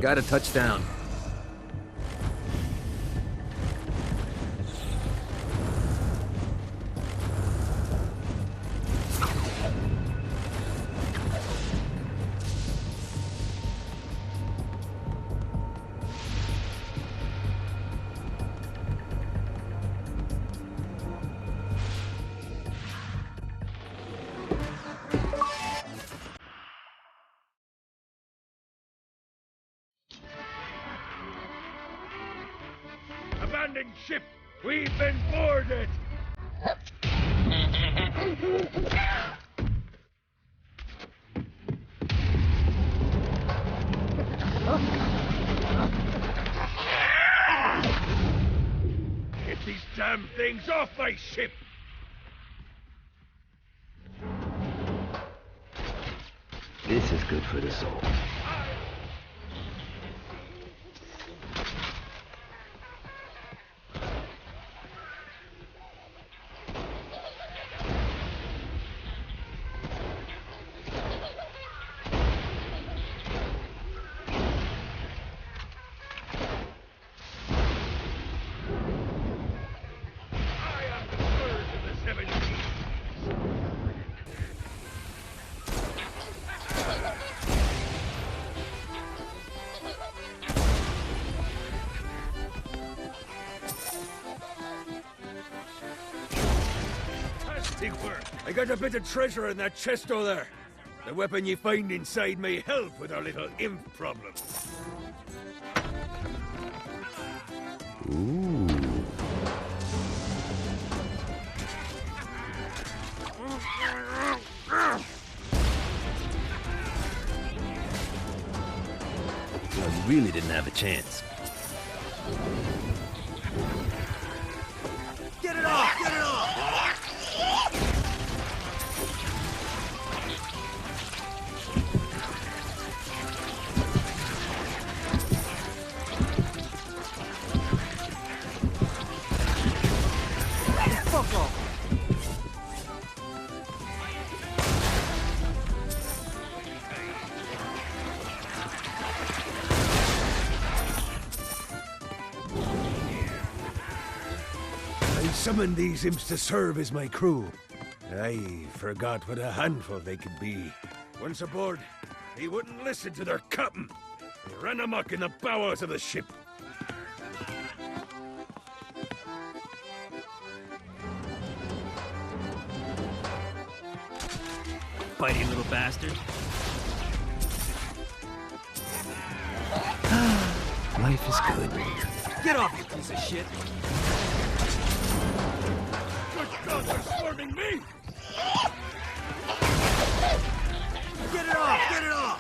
gotta touch down. Abandoned ship! We've been boarded! Get these damn things off my ship! This is good for the soul. Work. I got a bit of treasure in that chest over there. The weapon you find inside may help with our little imp problem. Ooh. Well, you really didn't have a chance. Get it off! Get it off! Fuck off! I summoned these imps to serve as my crew. I forgot what a handful they could be. Once aboard, they wouldn't listen to their captain. They ran amok in the bowels of the ship. Bitey little bastard. Life is good. Get off, you piece of shit! Good God, they're swarming me! Get it off! Get it off!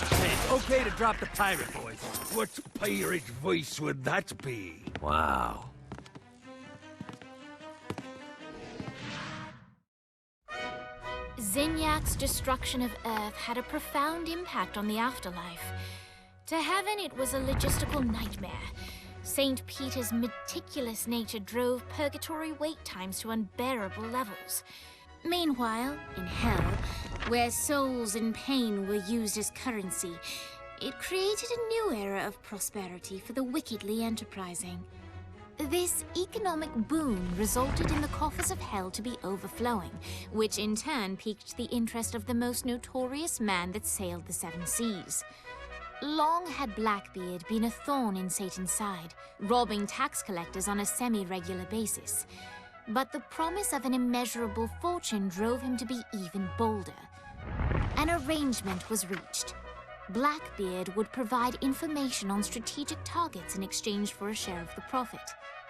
Hey, it's okay to drop the pirate voice. What pirate voice would that be? Wow. Zinyak's destruction of Earth had a profound impact on the afterlife. To heaven, it was a logistical nightmare. St. Peter's meticulous nature drove purgatory wait times to unbearable levels. Meanwhile, in hell, where souls in pain were used as currency, it created a new era of prosperity for the wickedly enterprising. This economic boom resulted in the coffers of hell to be overflowing, which in turn piqued the interest of the most notorious man that sailed the seven seas. Long had Blackbeard been a thorn in Satan's side, robbing tax collectors on a semi-regular basis. But the promise of an immeasurable fortune drove him to be even bolder. An arrangement was reached. Blackbeard would provide information on strategic targets in exchange for a share of the profit.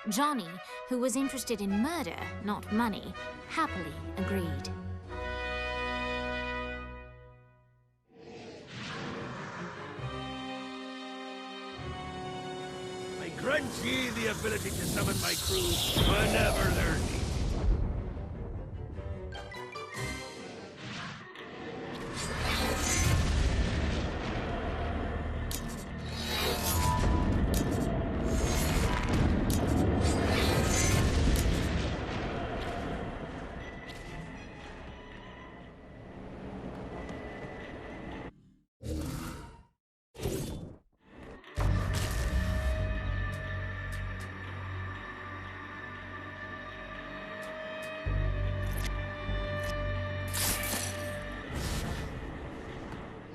Johnny, who was interested in murder, not money, happily agreed. I grant ye the ability to summon my crew whenever they're needed.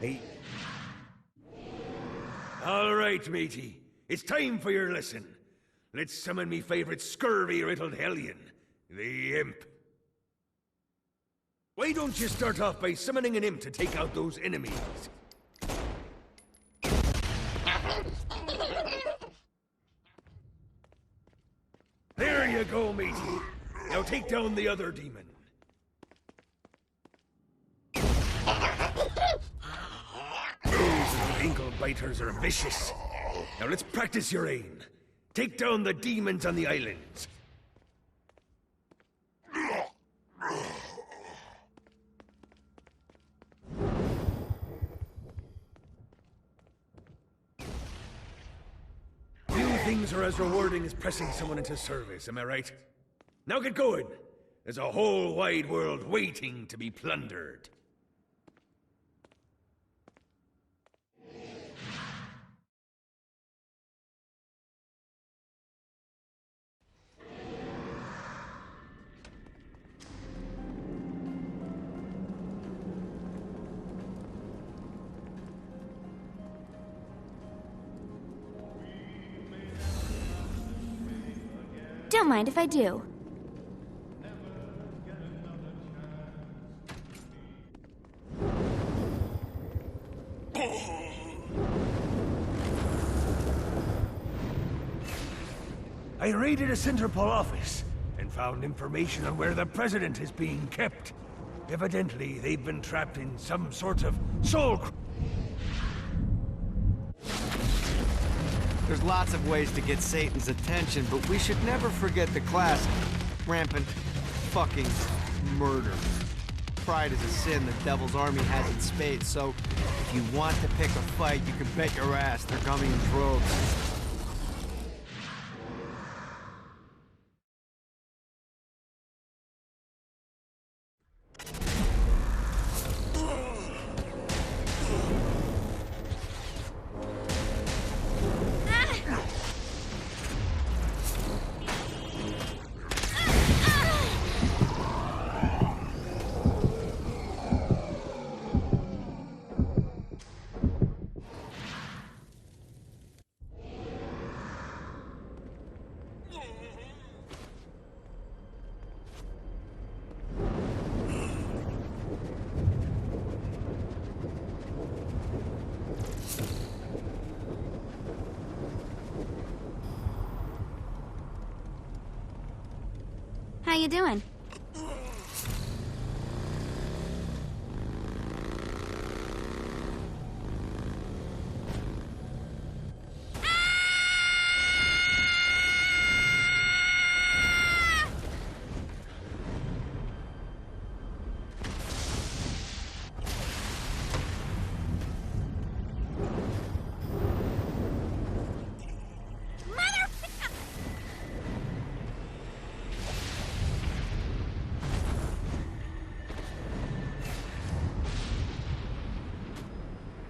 Hey. All right, matey. It's time for your lesson. Let's summon me favorite scurvy-riddled hellion, the Imp. Why don't you start off by summoning an imp to take out those enemies? There you go, matey. Now take down the other demon. Those ankle biters are vicious. Now let's practice your aim. Take down the demons on the islands. Few things are as rewarding as pressing someone into service, am I right? Now get going. There's a whole wide world waiting to be plundered. Don't mind if I do. I raided a Centerpol office and found information on where the president is being kept. Evidently, they've been trapped in some sort of soul. There's lots of ways to get Satan's attention, but we should never forget the classic, rampant fucking murder. Pride is a sin the Devil's Army has in spades, so if you want to pick a fight, you can bet your ass they're coming in droves. How you doing?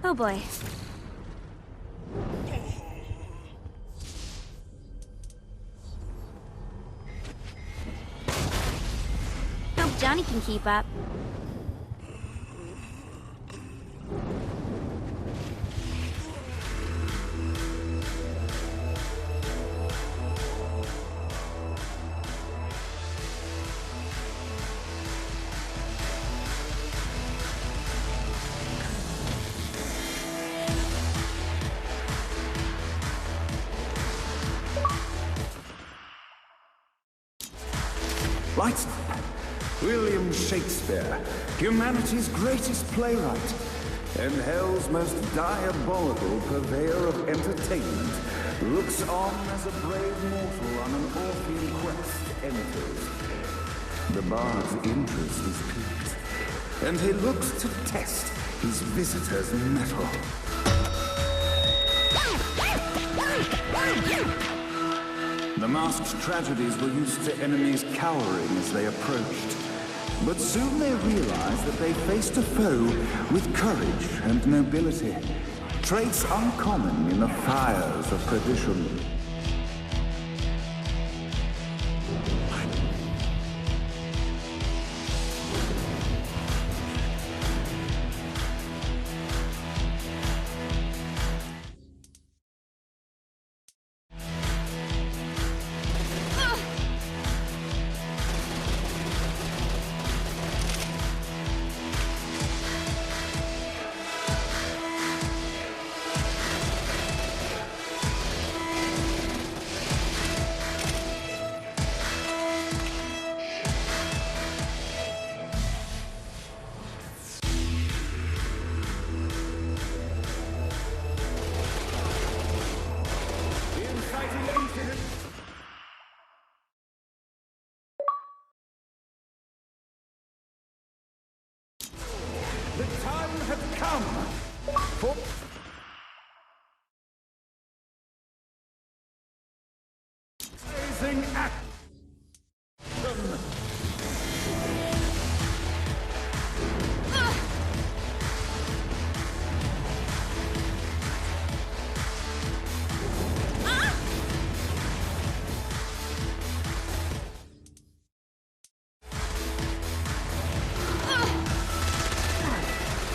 Oh boy. Hope Johnny can keep up. Lights up. William Shakespeare, humanity's greatest playwright, and hell's most diabolical purveyor of entertainment, looks on as a brave mortal on an Orphean quest enters. The bard's interest is piqued, and he looks to test his visitor's mettle. The masked tragedies were used to enemies cowering as they approached. But soon they realized that they faced a foe with courage and nobility, traits uncommon in the fires of perdition. For Amazing action!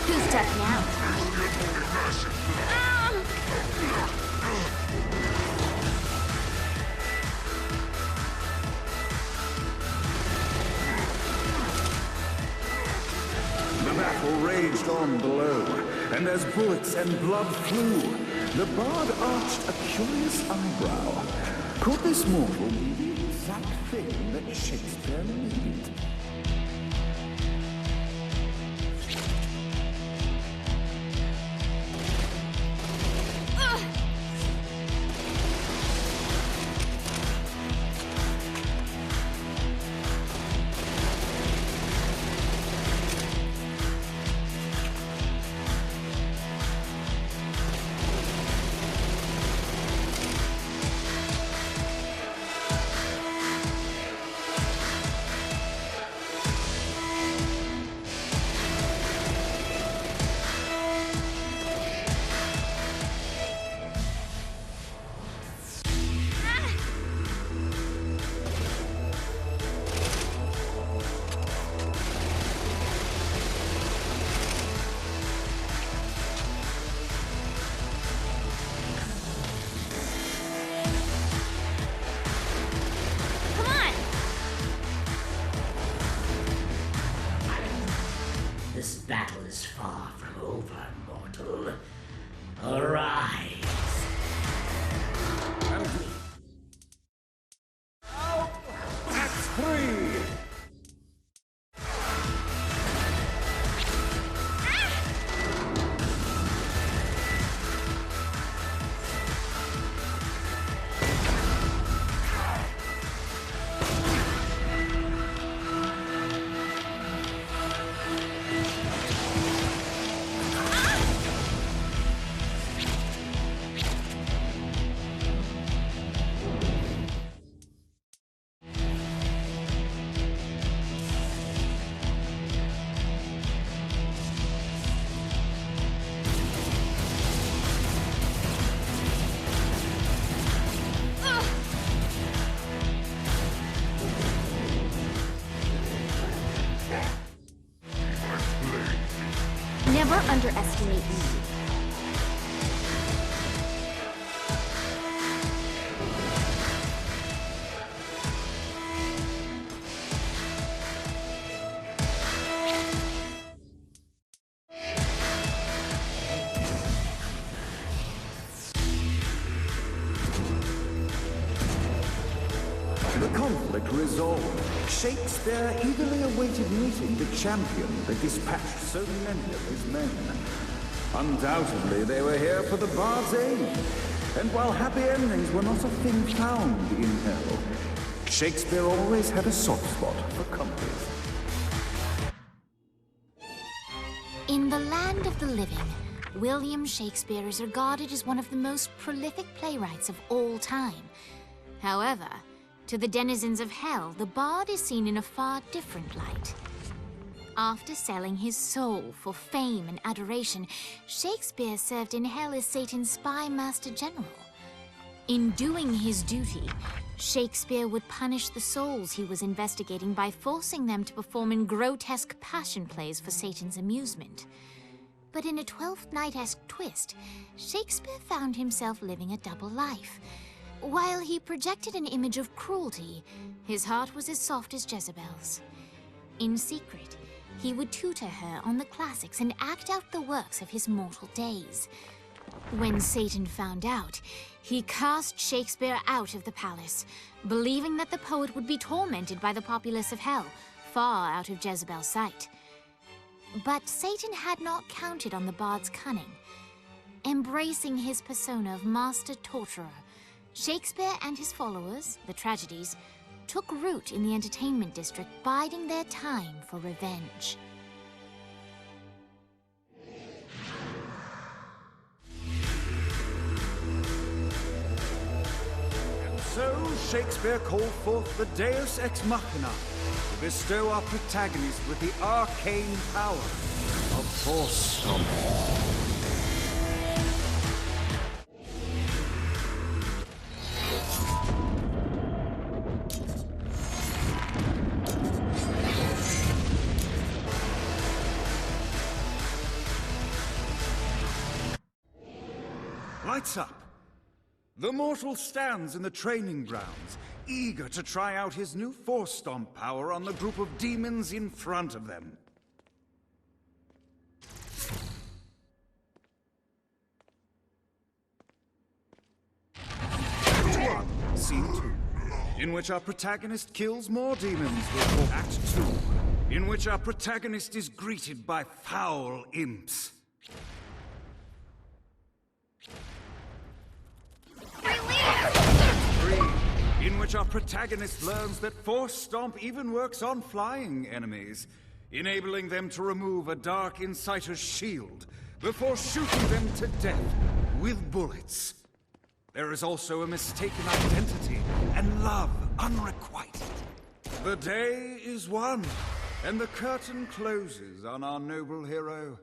Who's tough now? The battle raged on below, and as bullets and blood flew, the bard arched a curious eyebrow. Could this mortal be the exact thing that Shakespeare needed? This battle is far from over, mortal. Arise! Act 3! Never underestimate me. The conflict resolved, Shakespeare eagerly awaited meeting the champion that dispatched so many of his men. Undoubtedly, they were here for the bard's aid. And while happy endings were not a thing found in hell, Shakespeare always had a soft spot for comedies. In the land of the living, William Shakespeare is regarded as one of the most prolific playwrights of all time. However, to the denizens of hell, the bard is seen in a far different light. After selling his soul for fame and adoration, Shakespeare served in hell as Satan's spy master general. In doing his duty, Shakespeare would punish the souls he was investigating by forcing them to perform in grotesque passion plays for Satan's amusement. But in a Twelfth Night-esque twist, Shakespeare found himself living a double life. While he projected an image of cruelty, his heart was as soft as Jezebel's. In secret, he would tutor her on the classics and act out the works of his mortal days. When Satan found out, he cast Shakespeare out of the palace, believing that the poet would be tormented by the populace of hell, far out of Jezebel's sight. But Satan had not counted on the bard's cunning. Embracing his persona of master torturer, Shakespeare and his followers, the tragedies, took root in the entertainment district, biding their time for revenge. Shakespeare called forth the Deus Ex Machina to bestow our protagonist with the arcane power of Force Stomp. Lights up. The mortal stands in the training grounds, eager to try out his new Force Stomp power on the group of demons in front of them. Act 1, Scene 2, in which our protagonist kills more demons with Act 2, in which our protagonist is greeted by foul imps. In which our protagonist learns that Force Stomp even works on flying enemies, enabling them to remove a Dark Inciter's shield before shooting them to death with bullets. There is also a mistaken identity and love unrequited. The day is won, and the curtain closes on our noble hero.